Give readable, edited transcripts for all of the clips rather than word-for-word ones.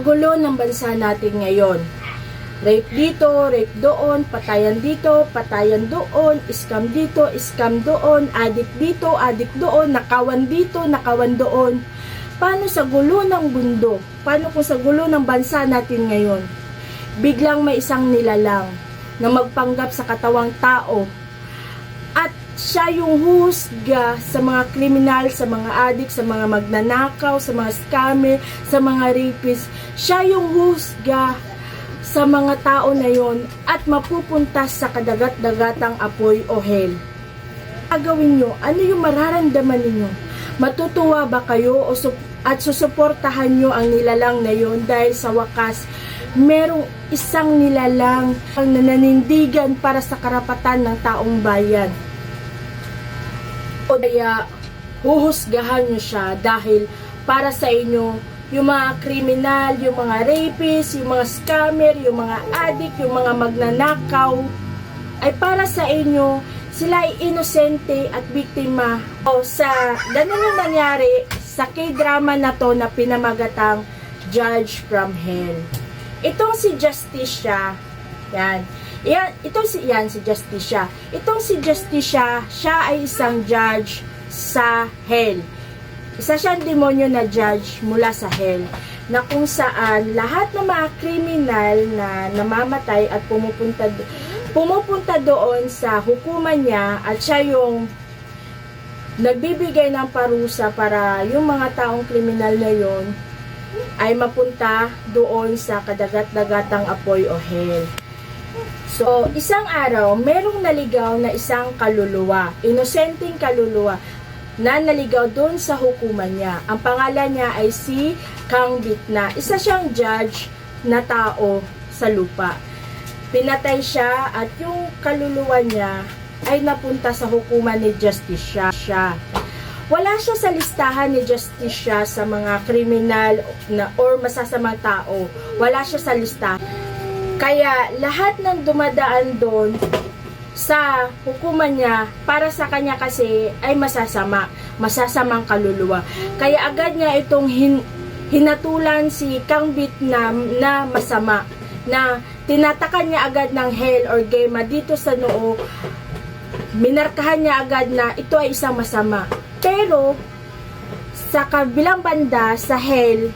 Gulo ng bansa natin ngayon. Rape dito, rape doon, patayan dito, patayan doon, scam dito, scam doon, addict dito, addict doon, nakawan dito, nakawan doon. Paano sa gulo ng mundo? Paano kung sa gulo ng bansa natin ngayon? Biglang may isang nilalang na magpanggap sa katawang tao at siya yung husga sa mga kriminal, sa mga addict, sa mga magnanakaw, sa mga scammer, sa mga rapist. Siya yung husga sa mga tao na yon at mapupunta sa kadagat-dagatang apoy o hell. Gagawin nyo, ano yung mararamdaman ninyo? Matutuwa ba kayo at susuportahan nyo ang nilalang na yon dahil sa wakas merong isang nilalang ang nananindigan para sa karapatan ng taong bayan? O kaya huhusgahan nyo siya dahil para sa inyo yung mga kriminal, yung mga rapist, yung mga scammer, yung mga addict, yung mga magnanakaw ay para sa inyo sila ay inosente at biktima. O sa ganun yung nangyari sa K-drama na to na pinamagatang Judge from Hell. Itong si Justicia, si Justicia. Itong si Justicia, siya ay isang judge sa hell. Isa siyang demonyo na judge mula sa hell, na kung saan lahat ng mga kriminal na namamatay at pumupunta doon sa hukuman niya at siya yung nagbibigay ng parusa para yung mga taong kriminal na yon ay mapunta doon sa kadagat-dagatang apoy o hell. So, isang araw, merong naligaw na isang kaluluwa, inosenteng kaluluwa, na naligaw doon sa hukuman niya. Ang pangalan niya ay si Kang Bitna. Isa siyang judge na tao sa lupa. Pinatay siya at yung kaluluwa niya ay napunta sa hukuman ni Justicia. Wala siya sa listahan ni Justicia sa mga kriminal or masasamang tao. Wala siya sa listahan. Kaya lahat ng dumadaan doon sa hukuman niya, para sa kanya kasi ay masasamang kaluluwa. Kaya agad niya itong hinatulan si Kang Bitna na masama, na tinatakan niya agad ng hell or gema dito sa noo. Minarkahan niya agad na ito ay isang masama. Pero sa kabilang banda, sa hell,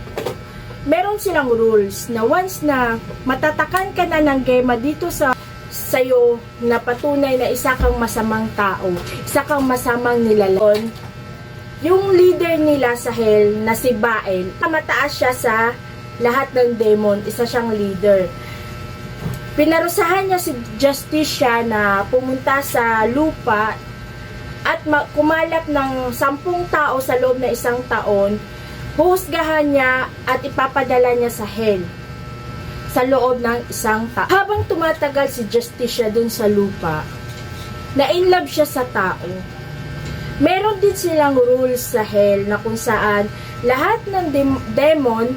meron silang rules na once na matatakan ka na ng gema dito sa sayo na patunay na isa kang masamang tao, isa kang masamang nilalang. Yung leader nila sa hell na si Bael, mataas siya sa lahat ng demon, isa siyang leader. Pinarusahan niya si Justicia na pumunta sa lupa at kumalap ng 10 tao sa loob na isang taon. Huhusgahan niya at ipapadala niya sa hell sa loob ng isang taon. Habang tumatagal si Justicia dun sa lupa, na-inlove siya sa tao. Meron din silang rules sa hell na kung saan lahat ng demon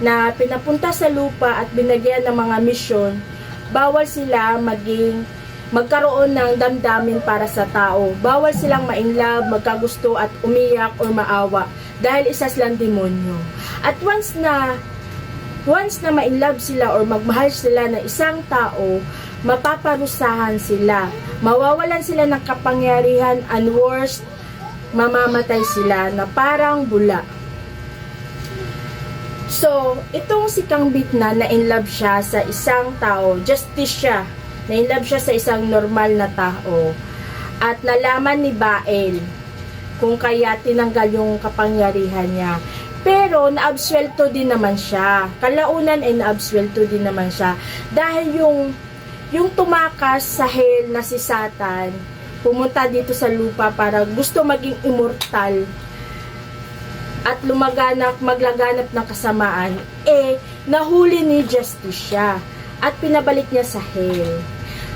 na pinapunta sa lupa at binagyan ng mga misyon, bawal sila magkaroon ng damdamin para sa tao. Bawal silang ma-inlove, magkagusto at umiyak o maawa dahil isa silang demonyo. At once na ma-inlove sila or magmahal sila ng isang tao, mapaparusahan sila. Mawawalan sila ng kapangyarihan and worst, mamamatay sila na parang bula. So, itong si Kang Bitna na in-love siya sa isang tao, Justicia, na in-love siya sa isang normal na tao. At nalaman ni Bael kung kaya tinanggal yung kapangyarihan niya. Pero naabsuelto din naman siya. Kalaunan ay naabsuelto din naman siya. Dahil yung tumakas sa hell na si Satan, pumunta dito sa lupa para gusto maging immortal at maglaganap ng kasamaan, nahuli ni Justicia at pinabalik niya sa hell.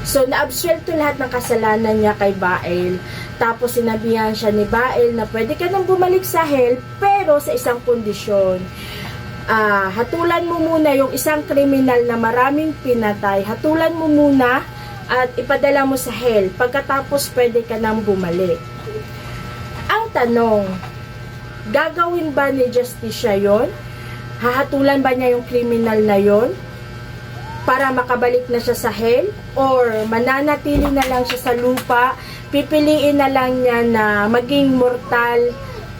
So, naabsuelto lahat ng kasalanan niya kay Bael. Tapos, sinabihan siya ni Bael na pwede ka nang bumalik sa hell, pero sa isang kondisyon. Hatulan mo muna yung isang kriminal na maraming pinatay. Hatulan mo muna at ipadala mo sa hell. Pagkatapos, pwede ka nang bumalik. Ang tanong, gagawin ba ni Justicia yon? Hahatulan ba niya yung kriminal na yon para makabalik na siya sa hell? Or mananatili na lang siya sa lupa, pipiliin na lang niya na maging mortal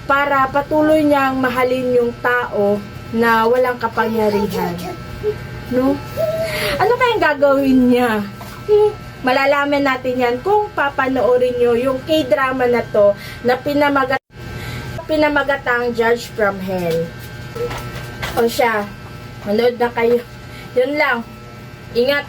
para patuloy niyang mahalin yung tao na walang kapangyarihan? No? Ano kayang gagawin niya? Malalaman natin yan kung papanoorin nyo yung K-drama na to na pinamagatang Judge from Hell. O siya, manood na kayo. Yun lang. Ingat.